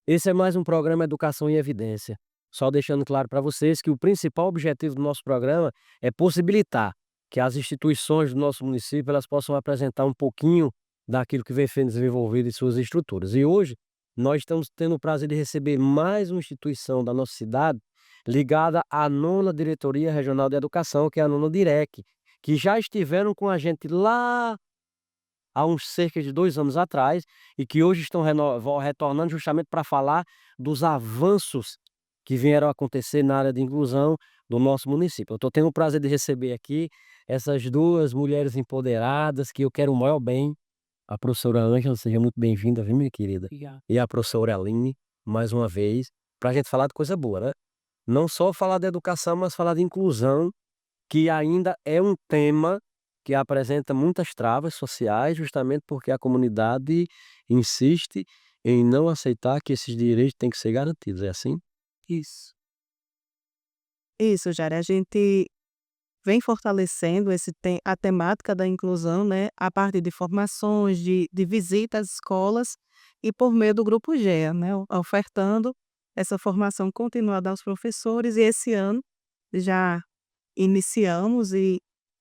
Esse é mais um programa Educação em Evidência. Só deixando claro para vocês que o principal objetivo do nosso programa é possibilitar que as instituições do nosso município elas possam apresentar um pouquinho daquilo que vem sendo desenvolvido em suas estruturas. E hoje nós estamos tendo o prazer de receber mais uma instituição da nossa cidade ligada à nona Diretoria Regional de Educação, que é a nona DIREC, que já estiveram com a gente lá há uns cerca de 2 anos atrás, e que hoje estão retornando justamente para falar dos avanços que vieram a acontecer na área de inclusão do nosso município. Eu estou tendo o prazer de receber aqui essas 2 mulheres empoderadas que eu quero o maior bem. A professora Ângela, seja muito bem-vinda, viu, minha querida? Obrigada. E a professora Aline, mais uma vez, para a gente falar de coisa boa, né? Não só falar de educação, mas falar de inclusão, que ainda é um tema que apresenta muitas travas sociais, justamente porque a comunidade insiste em não aceitar que esses direitos têm que ser garantidos, é assim? Isso. Isso, Jara. A gente vem fortalecendo a temática da inclusão, né, a partir de formações, de visita às escolas e por meio do Grupo GEA, né, ofertando essa formação continuada aos professores. E esse ano já iniciamos e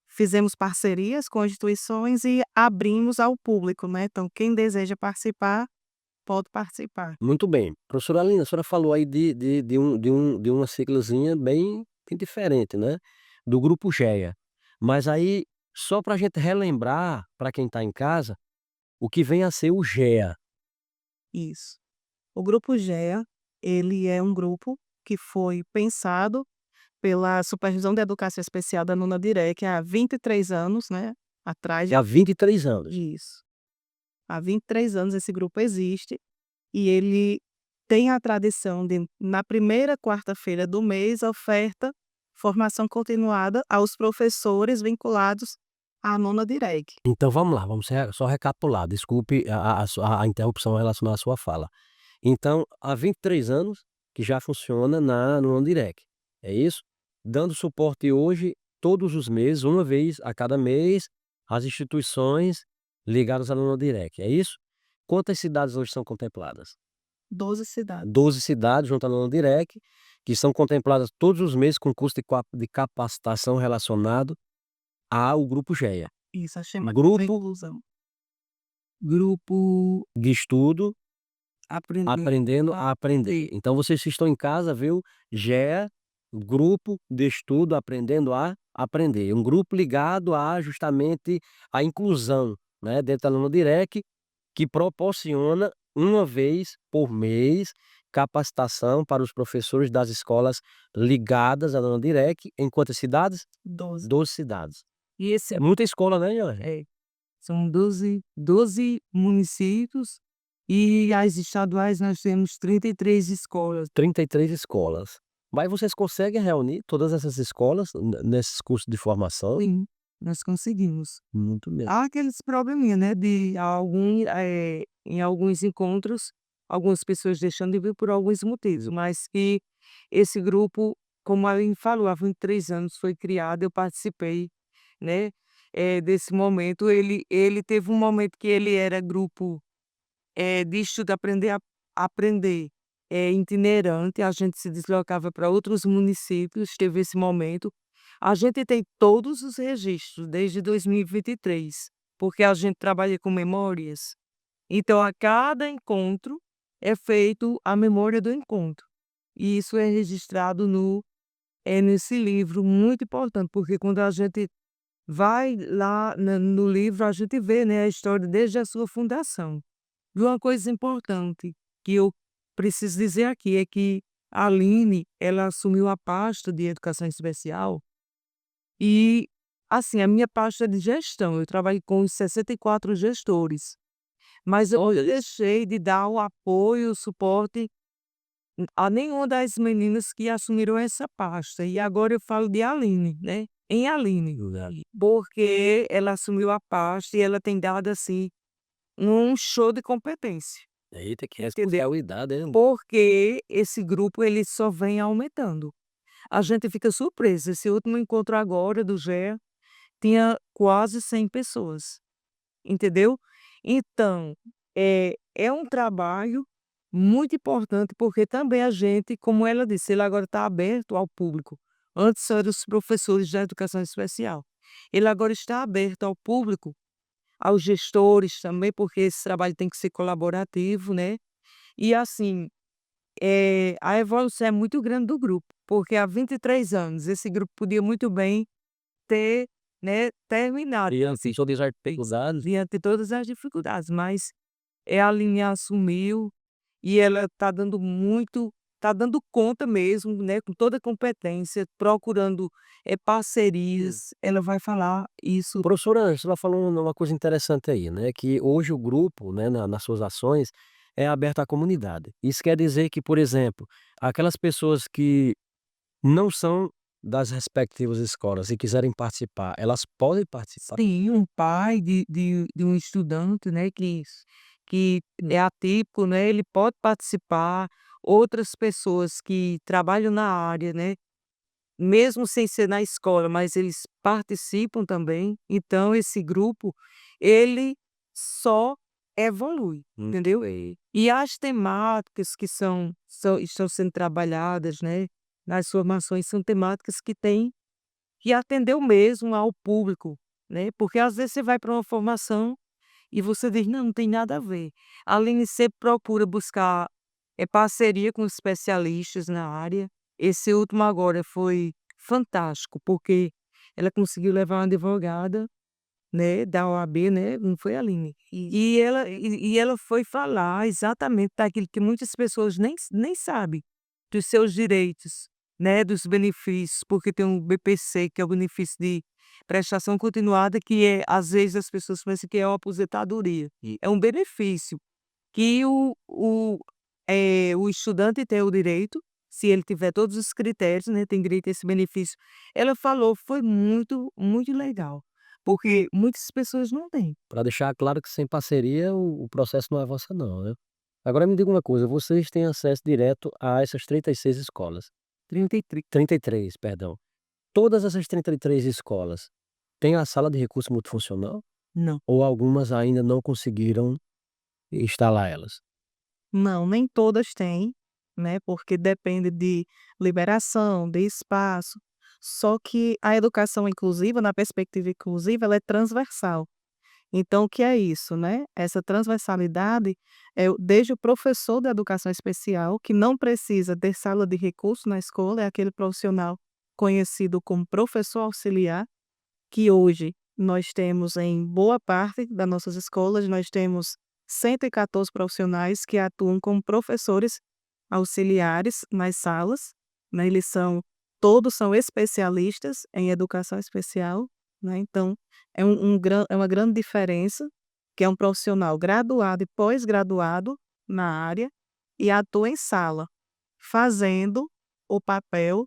fizemos parcerias com instituições e abrimos ao público, né? Então, quem deseja participar, pode participar. Muito bem. Professora Aline, a senhora falou aí de uma siglazinha bem diferente, né? Do Grupo GEA. Mas aí, só para a gente relembrar, para quem está em casa, o que vem a ser o GEA. Isso. O Grupo GEA, ele é um grupo que foi pensado pela Supervisão de Educação Especial da Nona Direc há 23 anos, né, atrás. É há 23 anos. Isso. Há 23 anos esse grupo existe e ele tem a tradição de, na primeira quarta-feira do mês, oferta formação continuada aos professores vinculados à Nona Direc. Então vamos lá, vamos só recapitular, desculpe a interrupção relacionada à sua fala. Então, há 23 anos que já funciona no Direc, é isso? Dando suporte hoje, todos os meses, uma vez a cada mês, às instituições ligadas à Nona Direc, é isso? Quantas cidades hoje são contempladas? 12 cidades. 12 cidades junto à Nona Direc, que são contempladas todos os meses com curso de capacitação relacionado ao Grupo GEA. Isso, a chama Grupo inclusão. Grupo de estudo aprendendo. Aprendendo a Aprender. Então vocês que estão em casa, viu, GEA, Grupo de Estudo Aprendendo a Aprender. Um grupo ligado a justamente a inclusão, né, dentro da Nona Direc, que proporciona uma vez por mês capacitação para os professores das escolas ligadas à Nona Direc. Em quantas cidades? 12. 12 cidades. E esse É muita escola, né, Joana? são 12 municípios e as estaduais nós temos 33 escolas. 33 escolas. Mas vocês conseguem reunir todas essas escolas nesses cursos de formação? Sim, nós conseguimos. Muito mesmo. Há aqueles probleminha, né, em alguns encontros, algumas pessoas deixando de vir por alguns motivos, mas que esse grupo, como a Aline falou, há 23 anos foi criado, eu participei, né, desse momento. Ele teve um momento que ele era grupo, de estudo aprender, itinerante, a gente se deslocava para outros municípios, teve esse momento. A gente tem todos os registros desde 2023, porque a gente trabalha com memórias. Então, a cada encontro é feito a memória do encontro. E isso é registrado nesse livro muito importante, porque quando a gente vai lá no livro, a gente vê, né, a história desde a sua fundação. E uma coisa importante que eu preciso dizer aqui é que a Aline, ela assumiu a pasta de educação especial e, assim, a minha pasta é de gestão, eu trabalho com os 64 gestores, mas eu Olha isso. deixei de dar o apoio, o suporte a nenhuma das meninas que assumiram essa pasta. E agora eu falo de Aline, né? Em Aline, porque ela assumiu a pasta e ela tem dado, assim, um show de competência. Eita, que entendeu? responsabilidade, hein. Porque esse grupo ele só vem aumentando. A gente fica surpreso, esse último encontro agora do GEA tinha quase 100 pessoas, entendeu? Então, é um trabalho muito importante, porque também a gente, como ela disse, ele agora está aberto ao público. Antes eram os professores da educação especial. Ele agora está aberto ao público, aos gestores também, porque esse trabalho tem que ser colaborativo, né. E assim, a evolução é muito grande do grupo, porque há 23 anos esse grupo podia muito bem ter, né, terminado Diante assim, de todas as dificuldades. diante de todas as dificuldades, mas a Aline assumiu e ela está dando conta mesmo, né, com toda a competência, procurando, parcerias, ela vai falar isso. Professora, você está falando uma coisa interessante aí, né, que hoje o grupo, né, nas suas ações, é aberto à comunidade. Isso quer dizer que, por exemplo, aquelas pessoas que não são das respectivas escolas e quiserem participar, elas podem participar? Sim, um pai de um estudante, né, que é atípico, né, ele pode participar, outras pessoas que trabalham na área, né, mesmo sem ser na escola, mas eles participam também, então esse grupo, ele só evolui, entendeu? Sei. E as temáticas que estão sendo trabalhadas, né, nas formações são temáticas que têm que atendeu mesmo ao público, né, porque às vezes você vai para uma formação e você diz: "Não, não tem nada a ver". A Aline sempre procura buscar, parceria com especialistas na área. Esse último agora foi fantástico, porque ela conseguiu levar uma advogada, né, da OAB, né, não foi a Aline. E ela foi falar exatamente daquilo que muitas pessoas nem sabem, dos seus direitos, né, dos benefícios, porque tem um BPC, que é o benefício de prestação continuada, que às vezes as pessoas pensam que é uma aposentadoria. É um benefício que o estudante tem o direito, se ele tiver todos os critérios, né, tem direito a esse benefício. Ela falou, foi muito, muito legal, porque muitas pessoas não têm. Pra deixar claro que sem parceria o processo não avança não, né. Agora me diga uma coisa, vocês têm acesso direto a essas 36 escolas? 33. 33, perdão. Todas essas 33 escolas têm a sala de recurso multifuncional Não. ou algumas ainda não conseguiram instalar elas? Não, nem todas têm, né, porque depende de liberação, de espaço. Só que a educação inclusiva, na perspectiva inclusiva, ela é transversal. Então, o que é isso, né? Essa transversalidade desde o professor da educação especial, que não precisa ter sala de recurso na escola, é aquele profissional conhecido como professor auxiliar, que hoje nós temos em boa parte das nossas escolas, nós temos 114 profissionais que atuam como professores auxiliares nas salas, né, todos são especialistas em educação especial, né, então é uma grande diferença, que é um profissional graduado e pós-graduado na área e atua em sala, fazendo o papel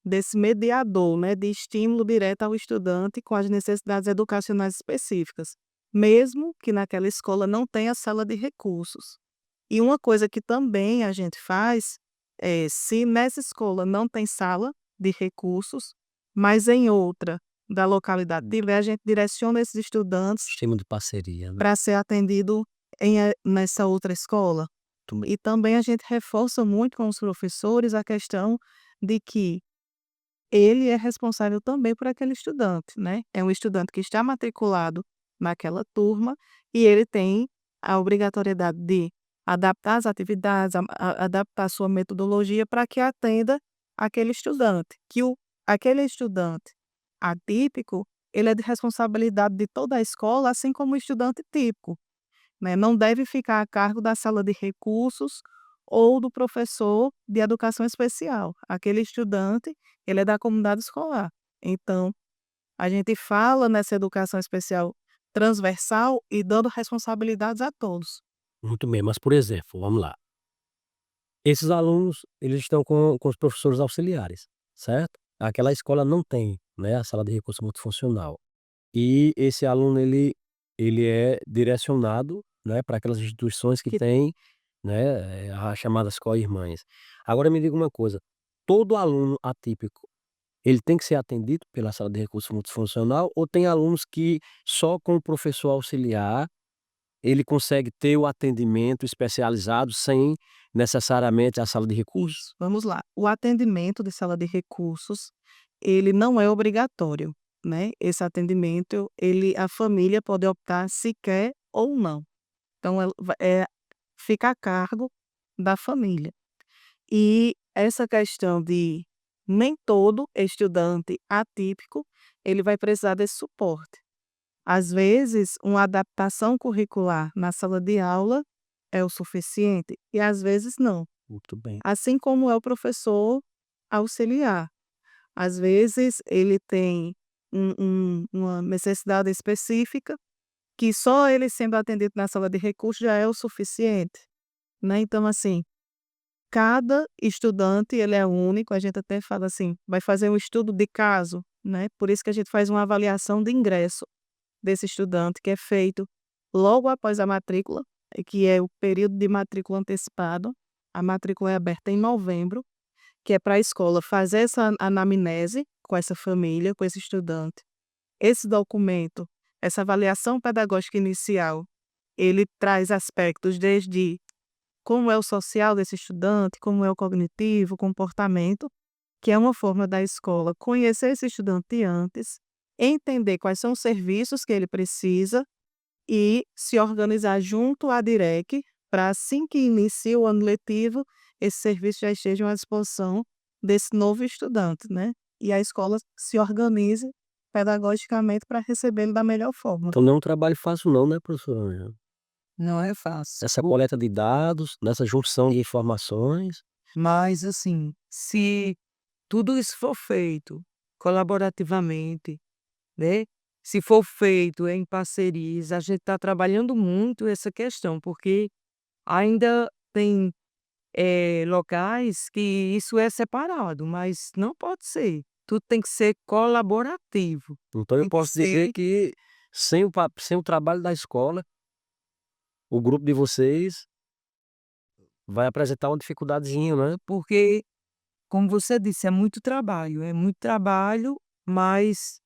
desse mediador, né, de estímulo direto ao estudante com as necessidades educacionais específicas, mesmo que naquela escola não tenha sala de recursos. E uma coisa que também a gente faz é, se nessa escola não tem sala de recursos, mas em outra da localidade tiver, a gente direciona esses estudantes Estímulo de parceria, né. para ser atendido nessa outra escola. E também a gente reforça muito com os professores a questão de que ele é responsável também por aquele estudante, né. É um estudante que está matriculado naquela turma e ele tem a obrigatoriedade de adaptar as atividades, adaptar a sua metodologia para que atenda aquele estudante, aquele estudante atípico, ele é de responsabilidade de toda a escola, assim como o estudante típico, né, não deve ficar a cargo da sala de recursos ou do professor de educação especial. Aquele estudante, ele é da comunidade escolar. Então, a gente fala nessa educação especial transversal e dando responsabilidades a todos. Muito bem, mas por exemplo, vamos lá, esses alunos, eles estão com os professores auxiliares, certo? Aquela escola não tem, né, a sala de recurso multifuncional. E esse aluno ele é direcionado, né, para aquelas instituições que Que têm né, as chamadas co-irmãs. Agora me diga uma coisa, todo aluno atípico, ele tem que ser atendido pela sala de recurso multifuncional ou tem alunos que só com o professor auxiliar, ele consegue ter o atendimento especializado sem necessariamente a sala de recursos? Vamos lá, o atendimento de sala de recursos, ele não é obrigatório, né, esse atendimento, a família pode optar se quer ou não. Então fica a cargo da família. E essa questão de nem todo estudante atípico, ele vai precisar desse suporte. Às vezes, uma adaptação curricular na sala de aula é o suficiente e às vezes não. Muito bem. Assim como é o professor auxiliar. Às vezes ele tem uma necessidade específica que só ele sendo atendido na sala de recursos já é o suficiente, né. Então assim, cada estudante ele é único, a gente até fala assim, vai fazer um estudo de caso, né, por isso que a gente faz uma avaliação de ingresso desse estudante que é feito logo após a matrícula, que é o período de matrícula antecipado. A matrícula é aberta em novembro, que é para a escola fazer essa anamnese com essa família, com esse estudante. Esse documento, essa avaliação pedagógica inicial, ele traz aspectos desde como é o social desse estudante, como é o cognitivo, o comportamento, que é uma forma da escola conhecer esse estudante antes, entender quais são os serviços que ele precisa e se organizar junto à DIREC para assim que inicie o ano letivo, esses serviços já estejam à disposição desse novo estudante, né. E a escola se organize pedagogicamente para recebê-lo da melhor forma. Então não é um trabalho fácil não, né, professora Ângela? Não é fácil. Essa coleta de dados, nessa junção de informações. Mas assim, se tudo isso for feito colaborativamente, né, se for feito em parcerias, a gente está trabalhando muito essa questão, porque ainda tem, locais que isso é separado, mas não pode ser. Tudo tem que ser colaborativo. Então eu Tem que posso dizer ser que sem o trabalho da escola, o grupo de vocês vai apresentar uma dificuldadezinha, né. porque, como você disse, é muito trabalho, mas,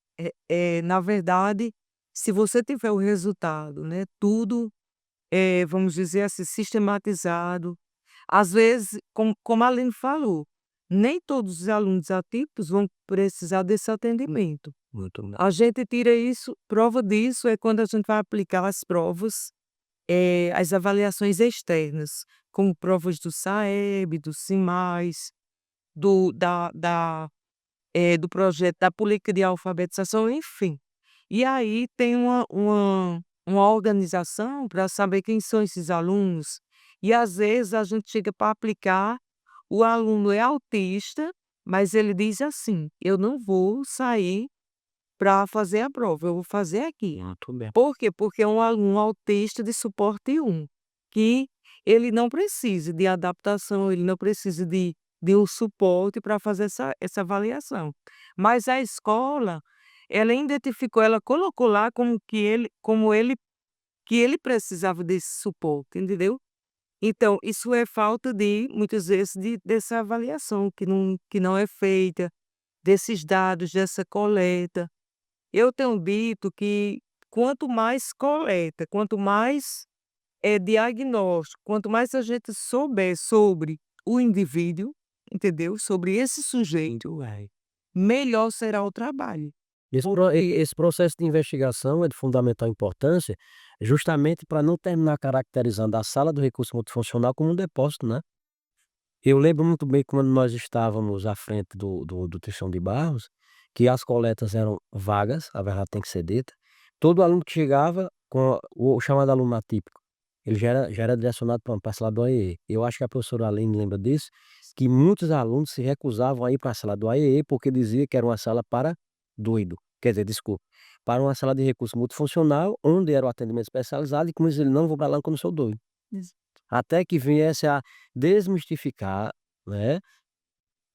na verdade, se você tiver o resultado, né, tudo, vamos dizer assim, sistematizado. Às vezes, como a Aline falou, nem todos os alunos atípicos vão precisar desse atendimento. Muito bem. A gente tira isso prova disso é quando a gente vai aplicar as provas, as avaliações externas, como provas do SAEB, do SIMAS, do projeto da política de alfabetização, enfim. E aí tem uma organização para saber quem são esses alunos, e às vezes a gente chega para aplicar, o aluno é autista, mas ele diz assim: "Eu não vou sair para fazer a prova, eu vou fazer aqui". Muito bem. Por quê? Porque é um aluno autista de suporte 1, que ele não precisa de adaptação, ele não precisa de um suporte para fazer essa avaliação. Mas a escola, ela identificou, ela colocou lá que ele precisava desse suporte, entendeu? Então, isso é falta de, muitas vezes, dessa avaliação que não é feita, desses dados, dessa coleta. Eu tenho dito que quanto mais coleta, quanto mais diagnóstico, quanto mais a gente souber sobre o indivíduo, entendeu? Sobre esse sujeito, melhor será o trabalho. Esse processo de investigação é de fundamental importância, justamente para não terminar caracterizando a sala do recurso multifuncional como um depósito, né. Eu lembro muito bem quando nós estávamos à frente do Teixão de Barros, que as coletas eram vagas, a verdade tem que ser dita. Todo aluno que chegava com o chamado aluno atípico, ele já era direcionado pra sala do AEE. Eu acho que a professora Aline lembra disso, que muitos alunos se recusavam a ir para a sala do AEE, porque dizia que era uma sala para doido. Quer dizer, desculpa, para uma sala de recurso multifuncional, onde era o atendimento especializado e como diz ele: "Não vou para lá que eu não sou doido". Exa Até que viesse a desmistificar, né,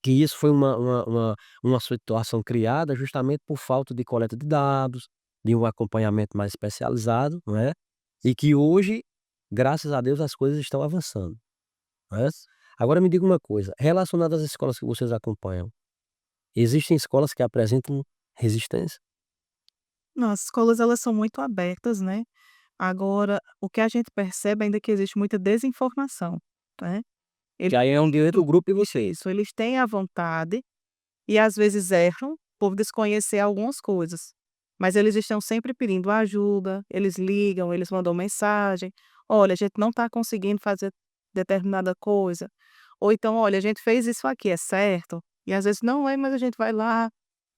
que isso foi uma situação criada justamente por falta de coleta de dados, de um acompanhamento mais especializado, não é, e que hoje, graças a Deus, as coisas estão avançando. né. Agora me diga uma coisa, relacionado às escolas que vocês acompanham, existem escolas que apresentam resistência? Não, as escolas elas são muito abertas, né. Agora, o que a gente percebe ainda é que existe muita desinformação, né. Eles Que aí é um direito do grupo de vocês. isso, eles têm a vontade e às vezes erram por desconhecer algumas coisas, mas eles estão sempre pedindo ajuda, eles ligam, eles mandam mensagem: "Olha, a gente não está conseguindo fazer determinada coisa", ou então: "Olha, a gente fez isso aqui, é certo?" E às vezes: "Não é, mas a gente vai lá,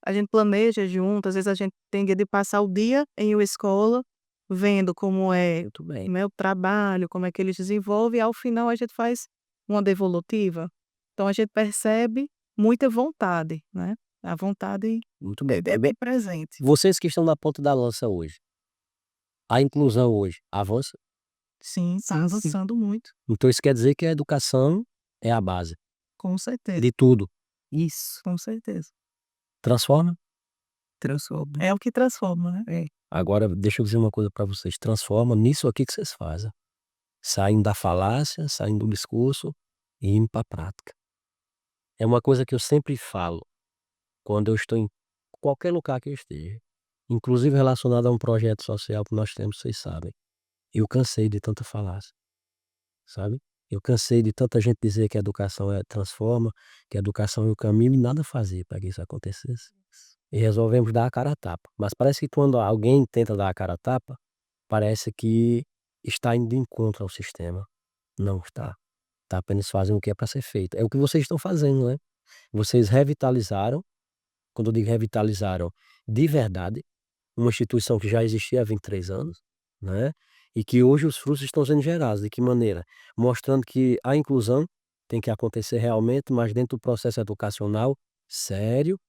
a gente planeja junto", às vezes a gente tem dia de passar o dia em uma escola, vendo como é, Muito bem. né, o trabalho, como é que eles desenvolvem, e ao final a gente faz uma devolutiva. Então a gente percebe muita vontade, né, a vontade Muito bem. é bem presente. Vocês que estão na ponta da lança hoje, a inclusão hoje avança? Sim, está Sim, sim. avançando muito, Então isso quer dizer que a educação é a base com certeza, de tudo. Isso, com certeza. Transforma? transforma. É o que transforma, né. É. Agora deixa eu dizer uma coisa para vocês, transforma nisso aqui que vocês fazem, saindo da falácia, saindo do discurso e indo para a prática. É uma coisa que eu sempre falo, quando eu estou em qualquer lugar que eu esteja, inclusive relacionado a um projeto social que nós temos, vocês sabem. Eu cansei de tanta falácia, sabe. Eu cansei de tanta gente dizer que a educação transforma, que a educação é o caminho e nada fazer para que isso acontecesse. E resolvemos dar a cara a tapa, mas parece que quando alguém tenta dar a cara a tapa, parece que está indo de encontro ao sistema. Não está. Está apenas fazendo o que é para ser feito. É o que vocês estão fazendo, né. Vocês revitalizaram, quando eu digo revitalizaram de verdade, uma instituição que já existia há 23 anos, né, e que hoje os frutos estão sendo gerados. De que maneira? Mostrando que a inclusão tem que acontecer realmente, mas dentro do processo educacional sério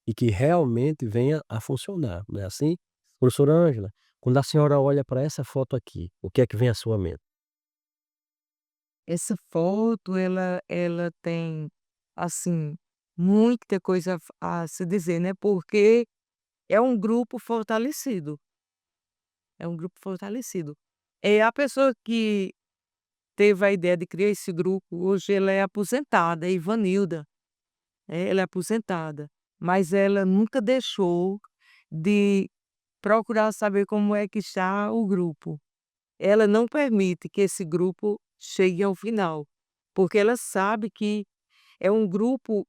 e que realmente venha a funcionar, não é assim? Professora Ângela, quando a senhora olha para essa foto aqui, o que é que vem à sua mente? Essa foto ela tem, assim, muita coisa a se dizer, né, porque é um grupo fortalecido, é um grupo fortalecido. É a pessoa que teve a ideia de criar esse grupo, hoje ela é aposentada, é Ivanilda, ela é aposentada, mas ela nunca deixou de procurar saber como é que está o grupo. Ela não permite que esse grupo chegue ao final, porque ela sabe que é um grupo,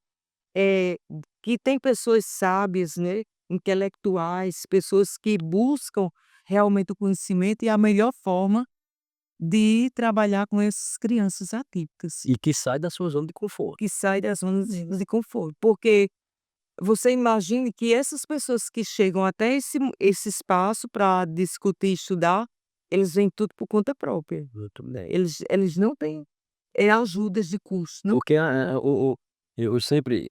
eh, que tem pessoas sábias, né, intelectuais, pessoas que buscam realmente o conhecimento e a melhor forma de trabalhar com essas crianças atípicas, E que sai da sua zona de conforto. que sai da zona de conforto. Porque você imagine que essas pessoas que chegam até esse espaço para discutir e estudar, eles vêm tudo por conta própria. Muito bem. Eles não têm, ajudas de custo, não Porque o eu sempre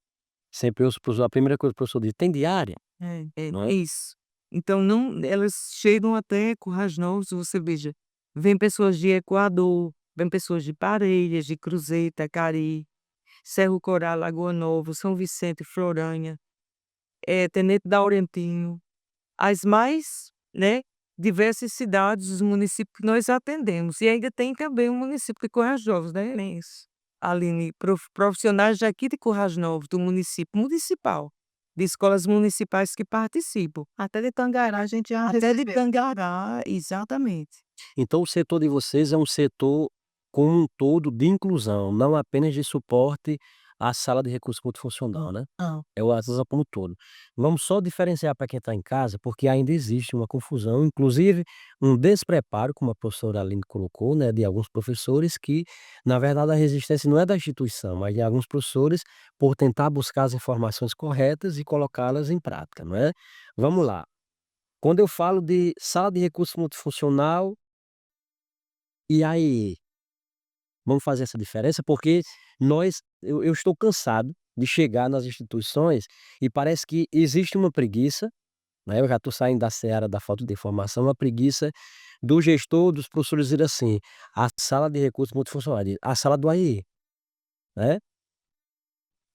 ouço o professor, a primeira coisa que o professor diz: "Tem diária?", não é é? isso. Então não, elas chegam até Currais Novos, você veja, vem pessoas de Equador, vem pessoas de Parelhas, de Cruzeiro, Taquari, Cerro Corá, Lagoa Nova, São Vicente, Floranha, Tenente Laurentinho, as mais, né, diversas cidades, os municípios que nós atendemos. E ainda tem também o município de Currais Novos, né, Imenso. Aline, profissionais daqui de Currais Novos, do município municipal, de escolas municipais que participam. Até de Tangará a gente já Até de recebeu. Tangará, exatamente. Então o setor de vocês é um setor como um todo de inclusão, não apenas de suporte à sala de recurso multifuncional, né? Hã. É o Atlas como um todo. Vamos só diferenciar para quem está em casa, porque ainda existe uma confusão, inclusive um despreparo, como a professora Aline colocou, né, de alguns professores que, na verdade, a resistência não é da instituição, mas de alguns professores por tentar buscar as informações corretas e colocá-las em prática, não é? Vamos lá. Quando eu falo de sala de recurso multifuncional, e aí, vamos fazer essa diferença, porque eu estou cansado de chegar nas instituições e parece que existe uma preguiça, né, eu já estou saindo da seara da falta de informação, uma preguiça do gestor, dos professores dizer assim: "A sala de recursos multifuncionais", a sala do AIE, né.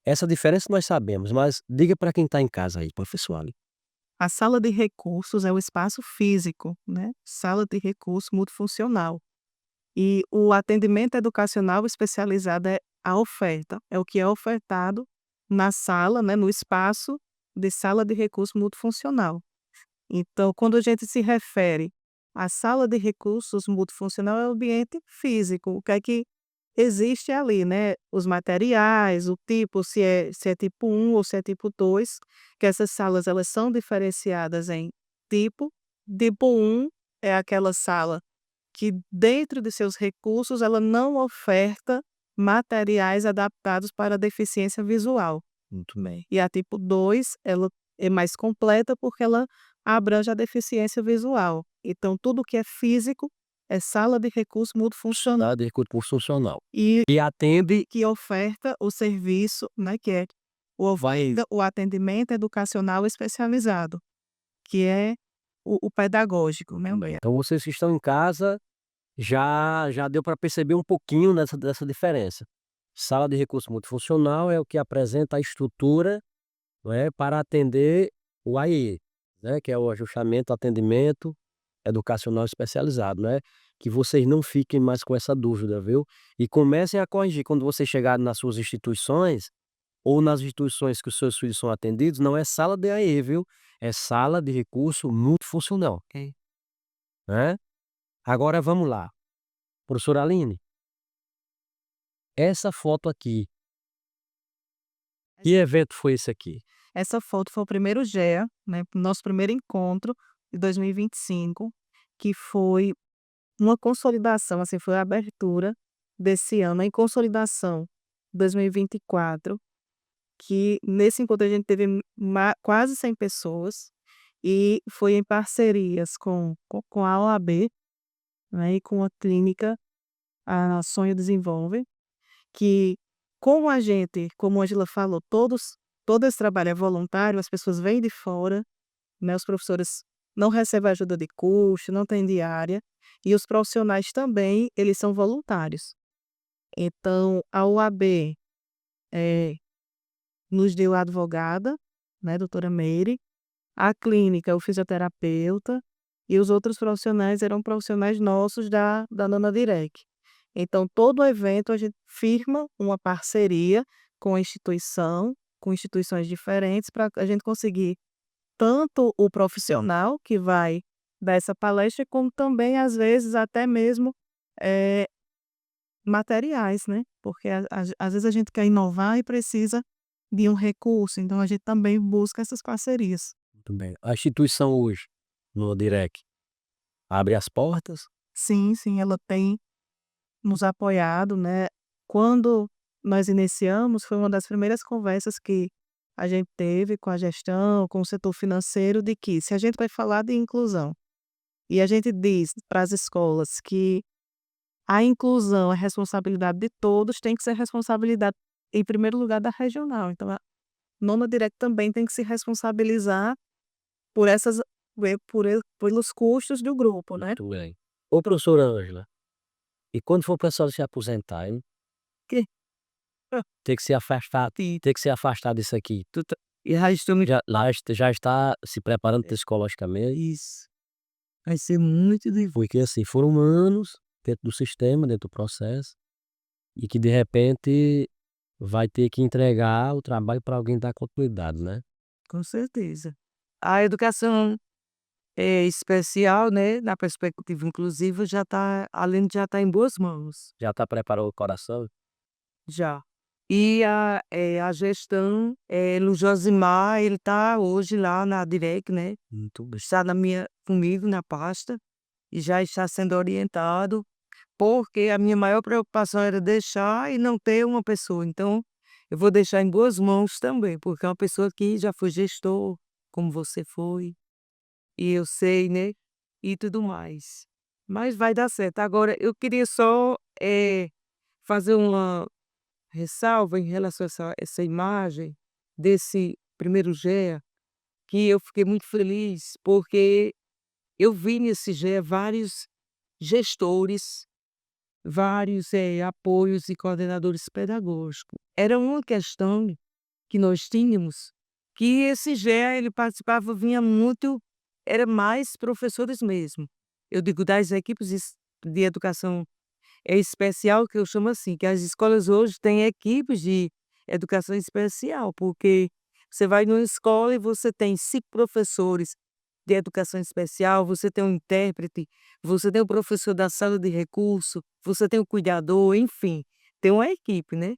Essa diferença nós sabemos, mas diga para quem está em casa aí, professor Ali. A sala de recursos é o espaço físico, né, sala de recurso multifuncional. E o atendimento educacional especializado é a oferta, é o que é ofertado na sala, né, no espaço de sala de recurso multifuncional. Então, quando a gente se refere à sala de recursos multifuncional, é o ambiente físico, o que é que existe ali, né? Os materiais, o tipo, se é tipo 1 ou se é tipo 2, que essas salas elas são diferenciadas em tipo. Tipo 1 é aquela sala que, dentro de seus recursos, ela não oferta materiais adaptados para a deficiência visual. Muito bem. E a tipo 2, ela é mais completa porque ela abrange a deficiência visual. Então, tudo que é físico é sala de recurso multifuncional Tá? De recurso funcional. e E atende que oferta o serviço, né, que é o atendimento educacional especializado, que é o pedagógico, né, então vocês que estão em casa, já deu para perceber um pouquinho dessa diferença. Sala de recurso multifuncional é o que apresenta a estrutura, não é, para atender o AIE, né, que é o ajustamento, atendimento educacional especializado, né. Que vocês não fiquem mais com essa dúvida, viu. E comecem a corrigir quando vocês chegarem nas suas instituições, ou nas instituições que os seus filhos são atendidos, não é sala de AE, viu, é sala de recurso multifuncional, É. né. Agora vamos lá, professora Aline, essa foto aqui, que evento foi esse aqui? Essa foto foi o primeiro GEA, né, nosso primeiro encontro de 2025, que foi uma consolidação, assim, foi a abertura desse ano, em consolidação 2024, que nesse encontro a gente teve quase 100 pessoas e foi em parcerias com a OAB, né, e com a clínica a Sonho Desenvolve, que como a gente, como a Angela falou, todo esse trabalho é voluntário, as pessoas vêm de fora, né, os professores não recebem ajuda de custo, não tem diária, e os profissionais também, eles são voluntários. Então, a OAB, nos deu a advogada, né, doutora Meire, a clínica, o fisioterapeuta, e os outros profissionais eram profissionais nossos da Nona Direc. Então, todo evento a gente firma uma parceria com a instituição, com instituições diferentes, para a gente conseguir tanto o profissional que vai dar essa palestra, como também, às vezes, até mesmo, eh, materiais, né, porque às vezes a gente quer inovar e precisa de um recurso, então a gente também busca essas parcerias. Muito bem. A instituição hoje, no Direc, abre as portas? Sim, sim, ela tem nos apoiado, né. Quando nós iniciamos, foi uma das primeiras conversas que a gente teve com a gestão, com o setor financeiro, de que se a gente vai falar de inclusão, e a gente diz para as escolas que a inclusão é responsabilidade de todos, tem que ser responsabilidade, em primeiro lugar, da regional. Então a Nona Direct também tem que se responsabilizar por essas pelos custos do grupo, né. Muito bem. Ô, professora Ângela, e quando for pra senhora se aposentar, hein? Que Ter que se afastar Sim. ter que se afastar disso aqui, E já estou me já está se preparando psicologicamente? Isso. Vai ser muito difícil. Porque, assim, foram anos dentro do sistema, dentro do processo, e que de repente vai ter que entregar o trabalho para alguém dar continuidade, né. Com certeza. A educação, especial, né, na perspectiva inclusiva já está, além de já estar em boas mãos, Já está preparou o coração? já. E a gestão, no Josimar, ele está hoje lá na Direc, né, Muito bem. está comigo na pasta, e já está sendo orientado, porque a minha maior preocupação era deixar e não ter uma pessoa, então eu vou deixar em boas mãos também, porque é uma pessoa que já foi gestor, como você foi. E eu sei, né, e tudo mais. Mas vai dar certo. Agora eu queria só, fazer uma ressalva em relação a essa imagem desse primeiro GEA, que eu fiquei muito feliz, porque eu vi nesse GEA vários gestores, vários, apoios e coordenadores pedagógicos. Era uma questão que nós tínhamos, que esse GEA ele participava, vinha muito, era mais professores mesmo. Eu digo das equipes de educação é especial, que eu chamo assim, que as escolas hoje têm equipes de educação especial, porque você vai numa escola e você tem 5 professores de educação especial, você tem um intérprete, você tem o professor da sala de recurso, você tem o cuidador, enfim, tem uma equipe, né,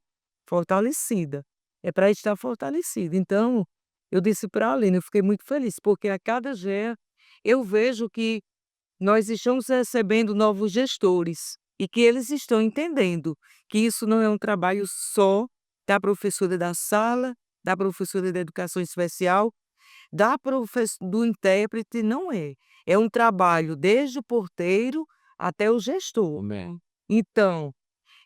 fortalecida. É para estar fortalecida. Então, eu disse para a Aline, eu fiquei muito feliz, porque a cada GEA eu vejo que nós estamos recebendo novos gestores e que eles estão entendendo que isso não é um trabalho só da professora da sala, da professora da educação especial, do intérprete, não é. É um trabalho desde o porteiro até o gestor. Amém. Então,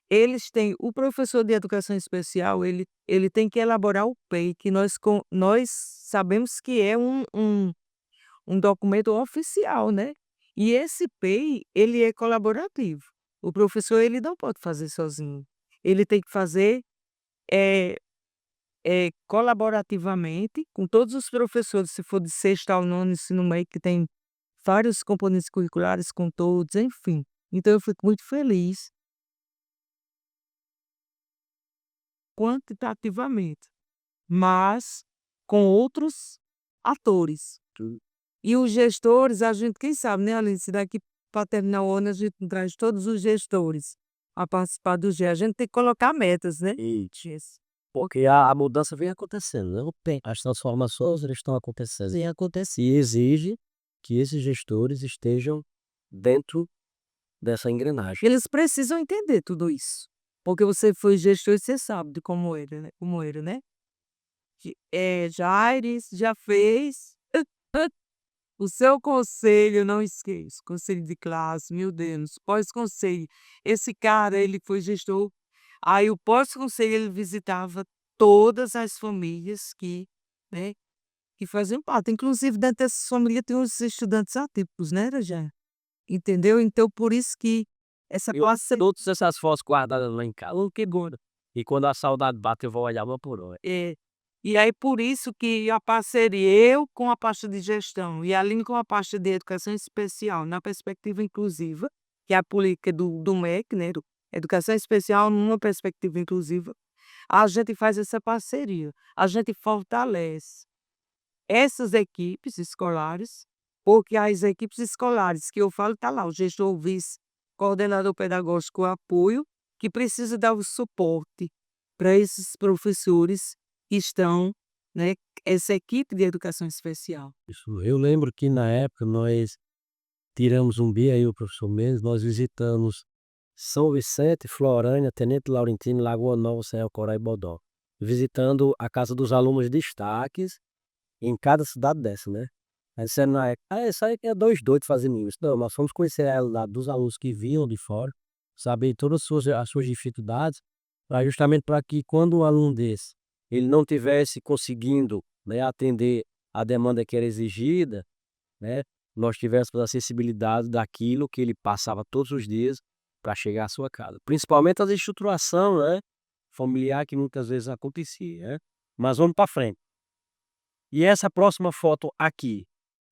eles têm o professor de educação especial, ele tem que elaborar o PEI, que nós sabemos que é um documento oficial, né. E esse PEI, ele é colaborativo. O professor, ele não pode fazer sozinho. Ele tem que fazer, eh colaborativamente com todos os professores, se for de sexto ao nono ensino médio, que tem vários componentes curriculares com todos, enfim. Então eu fico muito feliz quantitativamente, mas com outros atores. Tu E os gestores, a gente, quem sabe, né, Alice, daqui para terminar o ano a gente traz todos os gestores a participar do GE. A gente tem que colocar metas, né? e Disso. porque a mudança vem acontecendo, né, as transformações eles estão acontecendo e acontece e exige que esses gestores estejam dentro dessa engrenagem. Eles precisam entender tudo isso, porque você foi gestor e você sabe de como era, né. Jaires já fez o seu conselho, não esqueça, conselho de classe, meu Deus, pós-conselho. Esse cara, ele foi gestor, aí o pós-conselho ele visitava todas as famílias que, né, que faziam parte, inclusive dentro dessas famílias tem os estudantes atípicos, né, já entendeu? Então por isso que essa Eu classe todas essas fotos guardadas lá em casa, ô que bom, e quando a saudade bate eu vou olhar uma por uma. é, e aí por isso que a parceria, eu com a pasta de gestão e a Aline com a pasta de educação especial, na perspectiva inclusiva, que é a política do MEC, né, do educação especial numa perspectiva inclusiva, a gente faz essa parceria, a gente fortalece essas equipes escolares, porque as equipes escolares que eu falo, está lá o gestor, o vice, coordenador pedagógico, o apoio, que precisa dar o suporte para esses professores que estão, né, essa equipe de educação especial. Isso, eu lembro que na época nós tiramos um dia, aí o professor Mendes, nós visitamos São Vicente, Florânia, Tenente Laurentino, Lagoa Nova, Serra Corá e Bodó, visitando a casa dos alunos destaques em cada cidade dessa, né. Aí disseram na época: "Ah, isso aí é 2 doidos fazendo isso". Não, nós fomos conhecer a realidade dos alunos que vinham de fora, saber todas as suas dificuldades, pra justamente para que quando um aluno desse, ele não tivesse conseguindo, né, atender a demanda que era exigida, né, nós tivéssemos a acessibilidade daquilo que ele passava todos os dias para chegar à sua casa. Principalmente as estruturação, né, familiar que muitas vezes acontecia, né. Mas vamos para frente. E essa próxima foto aqui?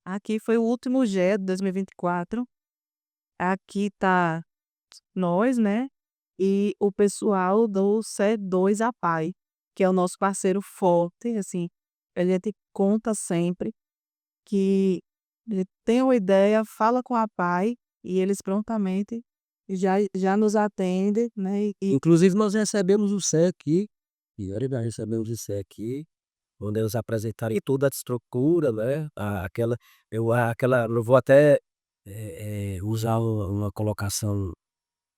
Aqui foi o último GE de 2024. Aqui tá nós, né, e o pessoal do C2 APAE, que é o nosso parceiro forte, assim, a gente conta sempre que ele tem uma ideia, fala com a APAE e eles prontamente já nos atendem, né, e Inclusive nós recebemos o CE aqui, e olha, nós recebemos o CE aqui, onde eles apresentaram toda a estrutura, né, eu vou até, usar uma colocação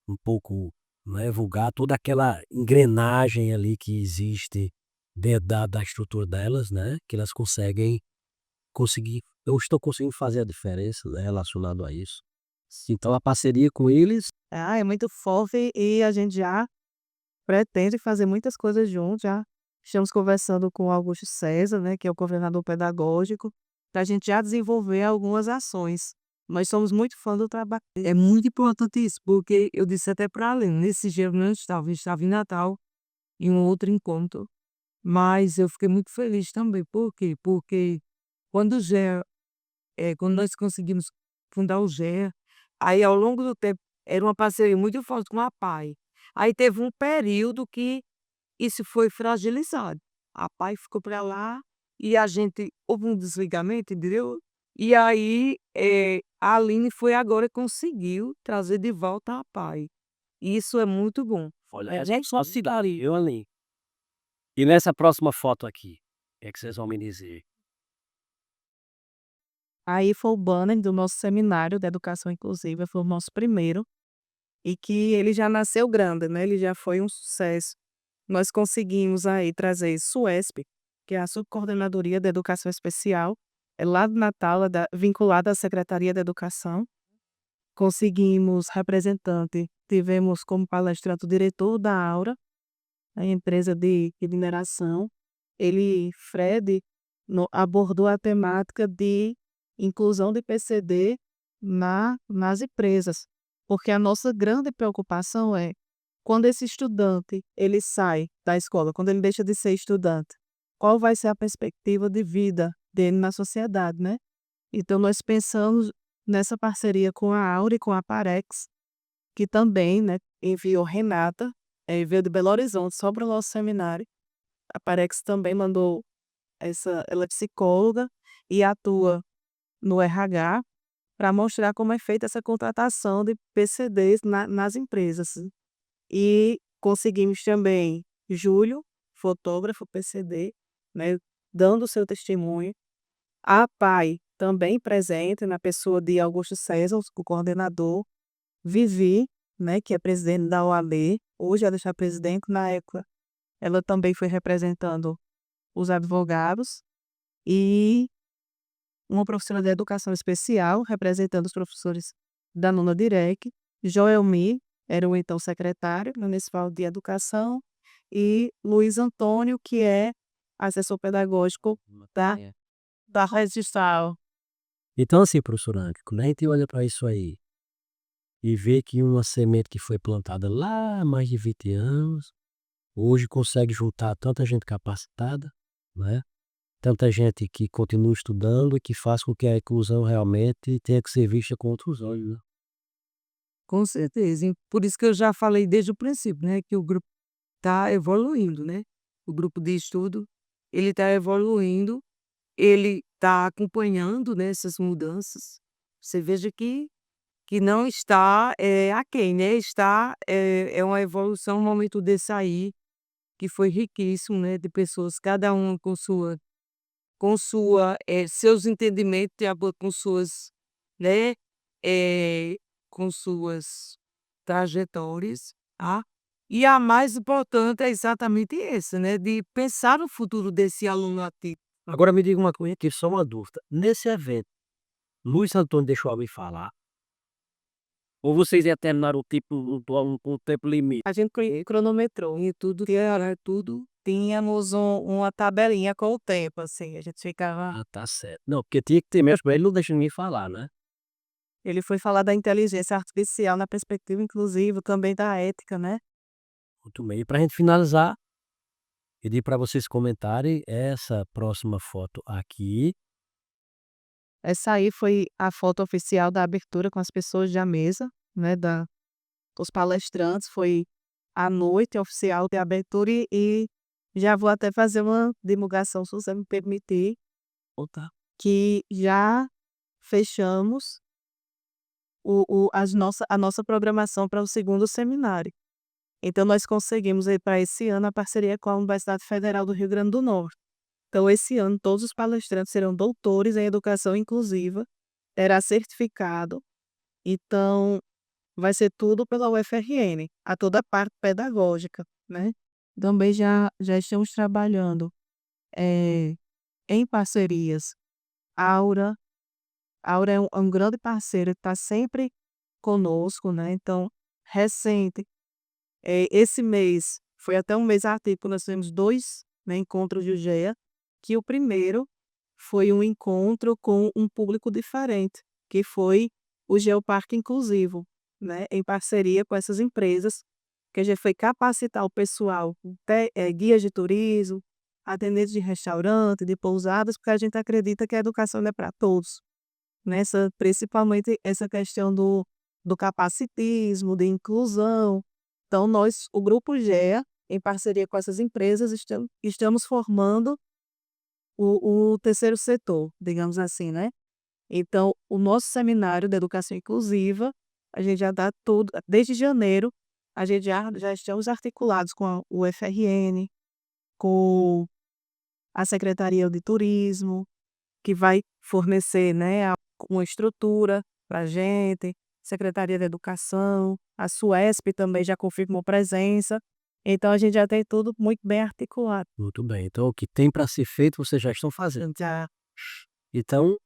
um pouco, né, vulgar, toda aquela engrenagem ali que existe dentro da estrutura delas, né, que elas eu estou conseguindo fazer a diferença, né, relacionado a isso. Então a parceria com eles é muito forte e a gente já pretende fazer muitas coisas juntos, já estamos conversando com o Augusto César, né, que é o coordenador pedagógico, para a gente já desenvolver algumas ações. Nós somos muito fã do trabalho. É muito importante isso, porque eu disse até para a Aline, nesse dia eu não estava, eu estava em Natal, em um outro encontro, mas eu fiquei muito feliz também. Por quê? Porque quando o GEA, quando nós conseguimos fundar o GEA, aí ao longo do tempo era uma parceria muito forte com a APAE. Aí teve um período que isso foi fragilizado. A APAE ficou para lá e a gente houve um desligamento, entendeu? E aí, a Aline foi agora conseguiu trazer de volta a APAE. Isso é muito bom. Olha, a gente só se daria, viu, Aline? E nessa próxima foto aqui, o que é que vocês vão me dizer? Aí foi o banner do nosso seminário de educação inclusiva, foi o nosso primeiro, e que ele já nasceu grande, né, ele já foi um sucesso. Nós conseguimos aí trazer SUESP, que é a Subcoordenadoria de Educação Especial, é lá de Natal, vinculada à Secretaria de Educação. Conseguimos representante, tivemos como palestrante o diretor da Aura, a empresa de mineração. Ele, Fred, abordou a temática de inclusão de PCD nas empresas, porque a nossa grande preocupação é quando esse estudante ele sai da escola, quando ele deixa de ser estudante, qual vai ser a perspectiva de vida dele na sociedade, né? Então nós pensamos nessa parceria com a Aura e com a Parex, que também, né, enviou Renata, veio de Belo Horizonte só para o nosso seminário. A Parex também mandou ela é psicóloga e atua no RH para mostrar como é feita essa contratação de PCDs nas empresas. E conseguimos também Júlio, fotógrafo PCD, né, dando o seu testemunho. A PAI também presente na pessoa de Augusto César, o coordenador. Vivi, né, que é presidente da OAB, hoje ela está presidente, na época ela também foi representando os advogados, e uma professora de educação especial, representando os professores da nona Direc, Joelmi, era o então secretário municipal de educação, e Luiz Antônio, que é assessor pedagógico da, É. da Registral. Então, assim, professor Anca, quando a gente olha para isso aí e vê que uma semente que foi plantada lá há mais de 20 anos, hoje consegue juntar tanta gente capacitada, né? Tanta gente que continua estudando e que faz com que a inclusão realmente tenha que ser vista com outros olhos, né? Com certeza. E por isso que eu já falei desde o princípio, né, que o grupo está evoluindo, né? O grupo de estudo, ele está evoluindo, ele está acompanhando, né, essas mudanças. Você veja que não está, aquém, né, está, é uma evolução, um momento desse aí, que foi riquíssimo, né, de pessoas, cada uma com sua, seus entendimentos, de acordo com suas, né, com suas trajetórias, tá. E a mais importante é exatamente essa, né, de pensar no futuro desse aluno ativo. Agora me diga uma coisa aqui, só uma dúvida. Nesse evento, Luiz Antônio deixou alguém falar? Ou vocês determinaram o tipo, um tempo limite? A gente cronometrou e tudo, Tudo tínhamos uma tabelinha com o tempo, assim, a gente ficava. Ah, tá certo. Não, porque tinha que ter mesmo, ele não deixa ninguém falar, né? Ele foi falar da inteligência artificial na perspectiva inclusiva, também da ética, né. Muito bem. E pra gente finalizar, pedir para vocês comentarem essa próxima foto aqui. Essa aí foi a foto oficial da abertura com as pessoas da mesa, né, os palestrantes, foi a noite oficial de abertura, e já vou até fazer uma divulgação, se você me permitir, Conta. que já fechamos a nossa programação para o segundo seminário. Então nós conseguimos aí para esse ano a parceria com a Universidade Federal do Rio Grande do Norte. Então esse ano todos os palestrantes serão doutores em educação inclusiva, terá certificado, então vai ser tudo pela UFRN, a toda a parte pedagógica, né. Também já estamos trabalhando, em parcerias. Aura Aura é um grande parceiro, está sempre conosco, né, então recente, esse mês foi até um mês atípico, nós tivemos 2, né, encontros de UGEA, que o primeiro foi um encontro com um público diferente, que foi o Geoparque Inclusivo, né, em parceria com essas empresas, que a gente foi capacitar o pessoal, guias de turismo, atendentes de restaurante, de pousadas, porque a gente acredita que a educação é para todos, nessa principalmente essa questão do capacitismo, de inclusão. Então nós, o Grupo GEA, em parceria com essas empresas, estamos formando o terceiro setor, digamos assim, né. Então o nosso seminário de educação inclusiva, a gente já dá tudo desde janeiro, a gente já estamos articulados com a UFRN, com a Secretaria de Turismo, que vai fornecer, né, uma estrutura pra gente, Secretaria de Educação, a SUESP também já confirmou presença, então a gente já tem tudo muito bem articulado. Muito bem, então o que tem para ser feito vocês já estão fazendo. Já. Então,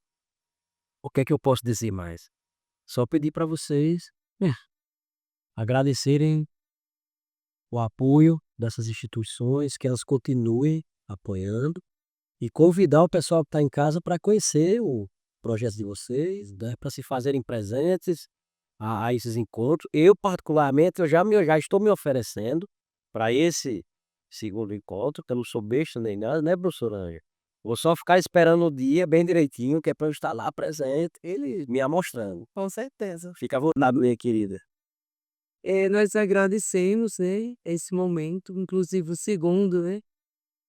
o que é que eu posso dizer mais? Só pedir para vocês, agradecerem o apoio dessas instituições, que elas continuem apoiando e convidar o pessoal que está em casa para conhecer o projeto de vocês, né, para se fazerem presentes a esses encontros. Eu particularmente, eu já estou me oferecendo para esse segundo encontro, que eu não sou besta nem nada, né, professora Ângela? Vou só ficar esperando o dia bem direitinho, que é para eu estar lá presente, ele me amostrando. Com certeza. Fica à vontade, minha querida. Nós agradecemos, né, esse momento, inclusive o segundo, né.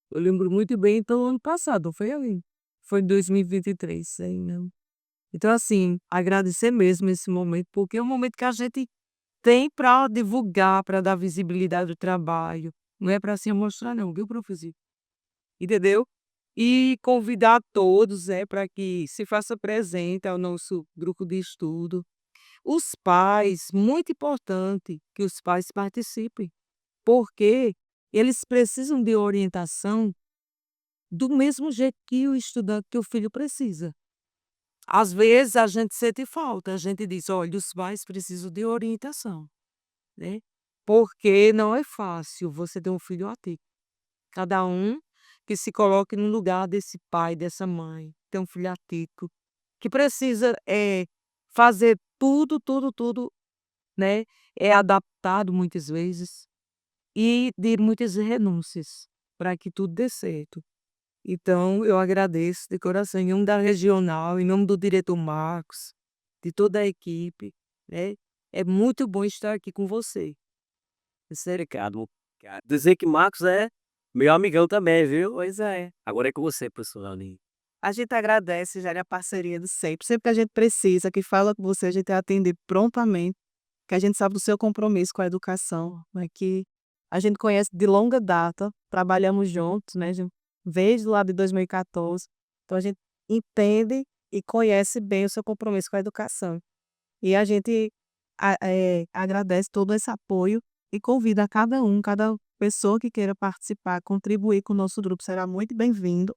Eu lembro muito bem, então, ano passado, não foi, Aline? Foi em 2023, ainda. Então, assim, agradecer mesmo esse momento, porque é um momento que a gente tem para divulgar, para dar visibilidade ao trabalho, não é para se mostrar não, viu, professor? Entendeu? E convidar todos, para que se faça presente ao nosso grupo de estudo. Os pais, muito importante que os pais participem, porque eles precisam de orientação do mesmo jeito que o estudante, que o filho precisa. Às vezes a gente sente falta, a gente diz: "Olha, os pais precisam de orientação", né, porque não é fácil você ter um filho atípico. Cada um que se coloque no lugar desse pai, dessa mãe, tem um filho atípico, que precisa, fazer tudo, tudo, tudo, né, é adaptado muitas vezes e de muitas renúncias para que tudo dê certo. Então eu agradeço de coração, em nome da regional, em nome do diretor Marcos, de toda a equipe, né, é muito bom estar aqui com você. Sério, cara, dizer que Marcos é meu amigão também, viu? Pois é. Agora é com você, professora Aline. A gente agradece, já a parceria de sempre. Sempre que a gente precisa, que fala com você, a gente atende prontamente, que a gente sabe do seu compromisso com a educação, né, que a gente conhece de longa data, trabalhamos juntos, né, desde lá de 2014. Então a gente entende e conhece bem o seu compromisso com a educação. E a gente agradece todo esse apoio e convida a cada pessoa que queira participar, contribuir com o nosso grupo, será muito bem-vindo.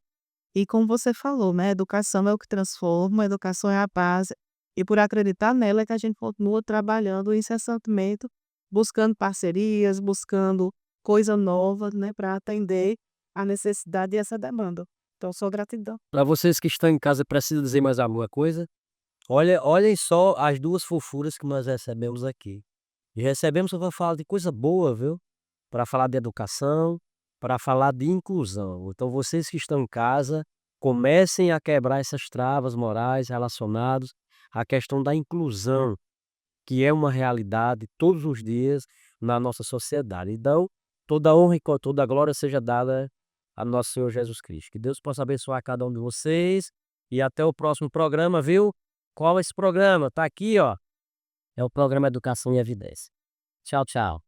E como você falou, né, educação é o que transforma, a educação é a base, e por acreditar nela é que a gente continua trabalhando incessantemente, buscando parcerias, buscando coisa nova, né, para atender a necessidade e essa demanda. Então só gratidão. Para vocês que estão em casa, precisa dizer mais alguma coisa? Olhem só as 2 fofuras que nós recebemos aqui. E recebemos para falar de coisa boa, viu? Para falar de educação, para falar de inclusão. Então vocês que estão em casa, comecem a quebrar essas travas morais relacionadas à questão da inclusão, que é uma realidade todos os dias na nossa sociedade. Então, toda honra e toda glória seja dada a nosso Senhor Jesus Cristo. Que Deus possa abençoar cada um de vocês e até o próximo programa, viu? Qual é esse programa? Tá aqui, ó. É o programa Educação em Evidência. Tchau, tchau.